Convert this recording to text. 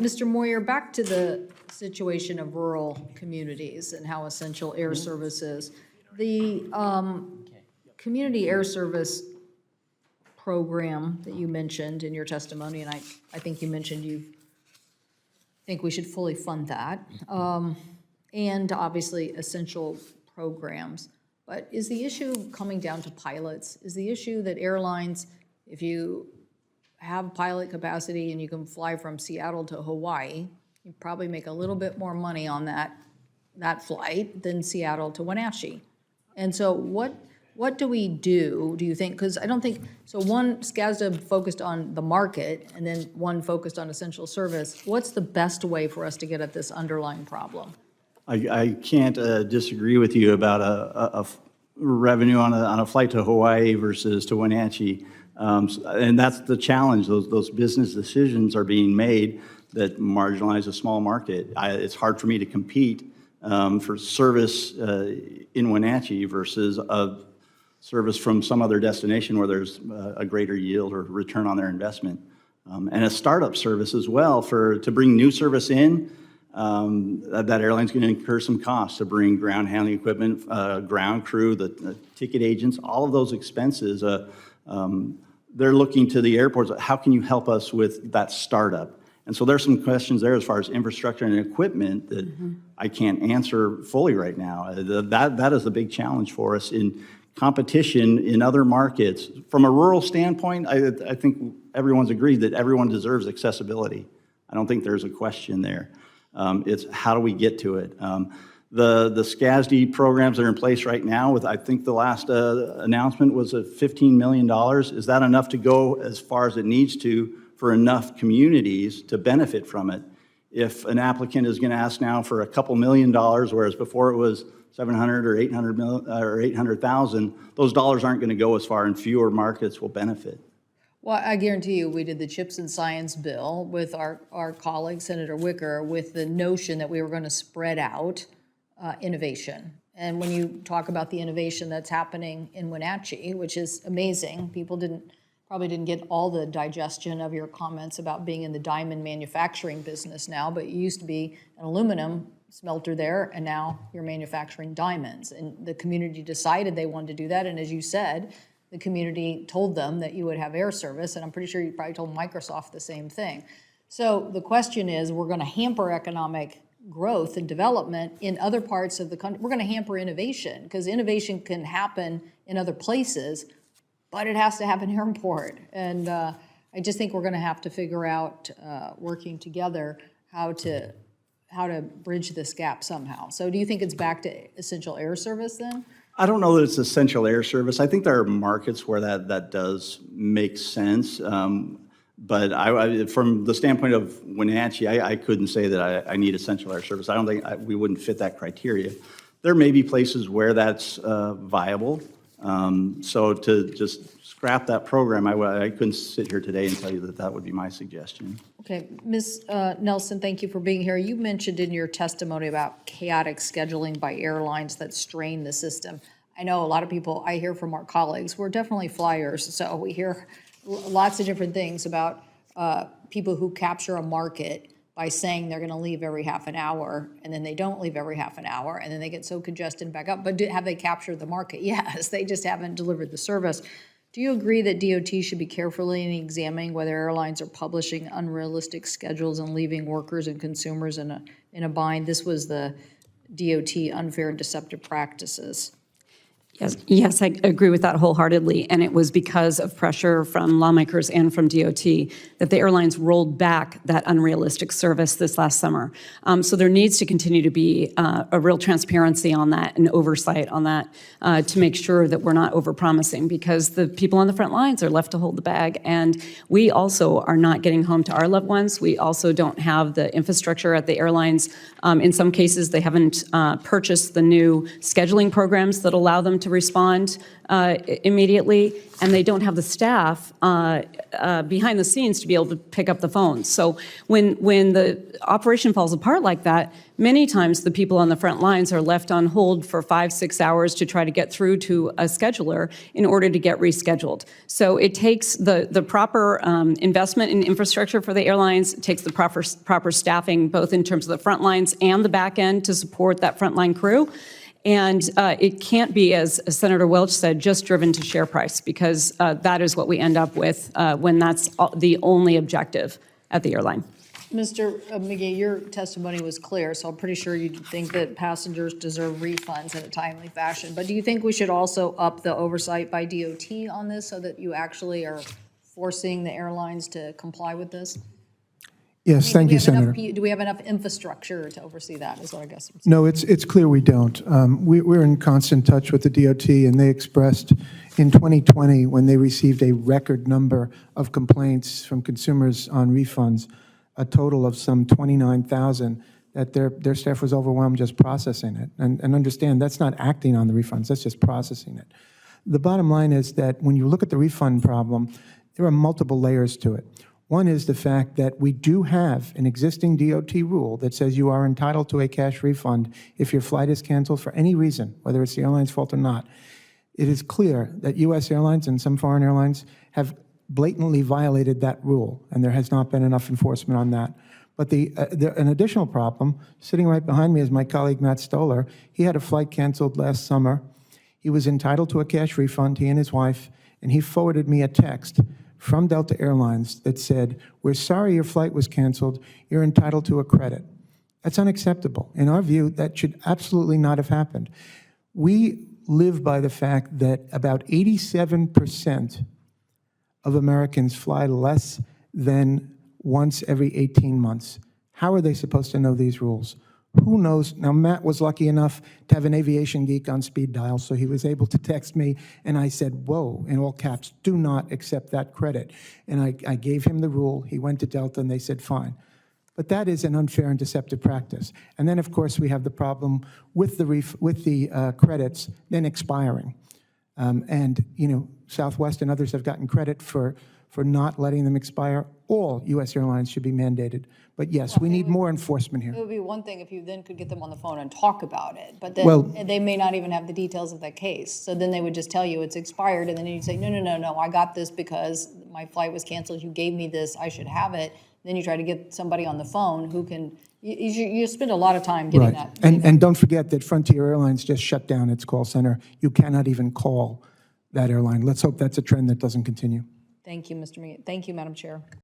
Mr. Moyer, back to the situation of rural communities and how essential air service is. The community air service program that you mentioned in your testimony, and I think you mentioned you think we should fully fund that, and obviously essential programs. But is the issue coming down to pilots? Is the issue that airlines, if you have pilot capacity and you can fly from Seattle to Hawaii, you probably make a little bit more money on that flight than Seattle to Wenatchee. And so what do we do you think? Because I don't think, so one, SCASDA focused on the market and then one focused on essential service. What's the best way for us to get at this underlying problem? I can't disagree with you about a revenue on a flight to Hawaii versus to Wenatchee. And that's the challenge. Those business decisions are being made that marginalize a small market. It's hard for me to compete for service in Wenatchee versus a service from some other destination where there's a greater yield or return on their investment. And a startup service as well to bring new service in. That airline's going to incur some costs to bring ground handling equipment, ground crew, the ticket agents, all of those expenses. They're looking to the airports, how can you help us with that startup? And so there's some questions there as far as infrastructure and equipment that I can't answer fully right now. That is the big challenge for us in competition in other markets. From a rural standpoint, I think everyone's agreed that everyone deserves accessibility. I don't think there's a question there. It's how do we get to it? The SCASD programs that are in place right now, with I think the last announcement was at $15 million. Is that enough to go as far as it needs to for enough communities to benefit from it? If an applicant is going to ask now for a couple $1 million, whereas before it was 700 or 800 or 800,000, those dollars aren't going to go as far, and fewer markets will benefit. Well, I guarantee you, we did the CHIPS and Science bill with our colleague, Senator Wicker, with the notion that we were going to spread out innovation. And when you talk about the innovation that's happening in Wenatchee, which is amazing, people probably didn't get all the digestion of your comments about being in the diamond manufacturing business now, but you used to be an aluminum smelter there, and now you're manufacturing diamonds. And the community decided they wanted to do that, and as you said, the community told them that you would have air service, and I'm pretty sure you probably told Microsoft the same thing. So the question is, we're going to hamper economic growth and development in other parts of the country. We're going to hamper innovation, because innovation can happen in other places, but it has to happen here in Port. And I just think we're going to have to figure out, working together, how to bridge this gap somehow. So do you think it's back to essential air service then? I don't know that it's essential air service. I think there are markets where that does make sense. But from the standpoint of Wenatchee, I couldn't say that I need essential air service. I don't think we wouldn't fit that criteria. There may be places where that's viable. So to just scrap that program, I couldn't sit here today and tell you that would be my suggestion. Okay, Ms. Nelson, thank you for being here. You mentioned in your testimony about chaotic scheduling by airlines that strain the system. I know a lot of people, I hear from our colleagues, we're definitely flyers, so we hear lots of different things about people who capture a market by saying they're going to leave every half an hour, and then they don't leave every half an hour, and then they get so congested and back up. But have they captured the market? Yes, they just haven't delivered the service. Do you agree that DOT should be carefully examining whether airlines are publishing unrealistic schedules and leaving workers and consumers in a bind? This was the DOT unfair and deceptive practices. Yes, I agree with that wholeheartedly, and it was because of pressure from lawmakers and from DOT that the airlines rolled back that unrealistic service this last summer. So there needs to continue to be a real transparency on that and oversight on that to make sure that we're not overpromising, because the people on the front lines are left to hold the bag, and we also are not getting home to our loved ones. We also don't have the infrastructure at the airlines. In some cases, they haven't purchased the new scheduling programs that allow them to to respond immediately, and they don't have the staff behind the scenes to be able to pick up the phone. So when the operation falls apart like that, many times the people on the front lines are left on hold for 5-6 hours to try to get through to a scheduler in order to get rescheduled. So it takes the proper investment in infrastructure for the airlines, it takes the proper staffing, both in terms of the front lines and the back end to support that frontline crew. And it can't be, as Senator Welch said, just driven to share price, because that is what we end up with when that's the only objective at the airline. Mr. McGee, your testimony was clear, so I'm pretty sure you think that passengers deserve refunds in a timely fashion. But do you think we should also up the oversight by DOT on this so that you actually are forcing the airlines to comply with this? Yes, thank you, Senator. Do we have enough infrastructure to oversee that, is what I guess I'm saying. No, it's clear we don't. We're in constant touch with the DOT, and they expressed in 2020, when they received a record number of complaints from consumers on refunds, a total of some 29,000, that their staff was overwhelmed just processing it. And understand, that's not acting on the refunds, that's just processing it. The bottom line is that when you look at the refund problem, there are multiple layers to it. One is the fact that we do have an existing DOT rule that says you are entitled to a cash refund if your flight is canceled for any reason, whether it's the airline's fault or not. It is clear that U.S. airlines and some foreign airlines have blatantly violated that rule, and there has not been enough enforcement on that. But an additional problem, sitting right behind me is my colleague Matt Stoller. He had a flight canceled last summer. He was entitled to a cash refund, he and his wife, and he forwarded me a text from Delta Airlines that said, "We're sorry your flight was canceled. You're entitled to a credit." That's unacceptable. In our view, that should absolutely not have happened. We live by the fact that about 87% of Americans fly less than once every 18 months. How are they supposed to know these rules? Who knows? Now, Matt was lucky enough to have an aviation geek on speed dial, so he was able to text me, and I said, whoa, in all caps, do not accept that credit. And I gave him the rule. He went to Delta, and they said, fine. But that is an unfair and deceptive practice. And then, of course, we have the problem with the credits then expiring. And, you know, Southwest and others have gotten credit for not letting them expire. All U.S. airlines should be mandated. But yes, we need more enforcement here. It would be one thing if you then could get them on the phone and talk about it, but Well- then they may not even have the details of that case. So then they would just tell you it's expired, and then you'd say, no, I got this because my flight was canceled, you gave me this, I should have it. Then you try to get somebody on the phone who can, you spend a lot of time getting Right. that. And don't forget that Frontier Airlines just shut down its call center. You cannot even call that airline. Let's hope that's a trend that doesn't continue. Thank you, Mr. McGee. Thank you, Madam Chair.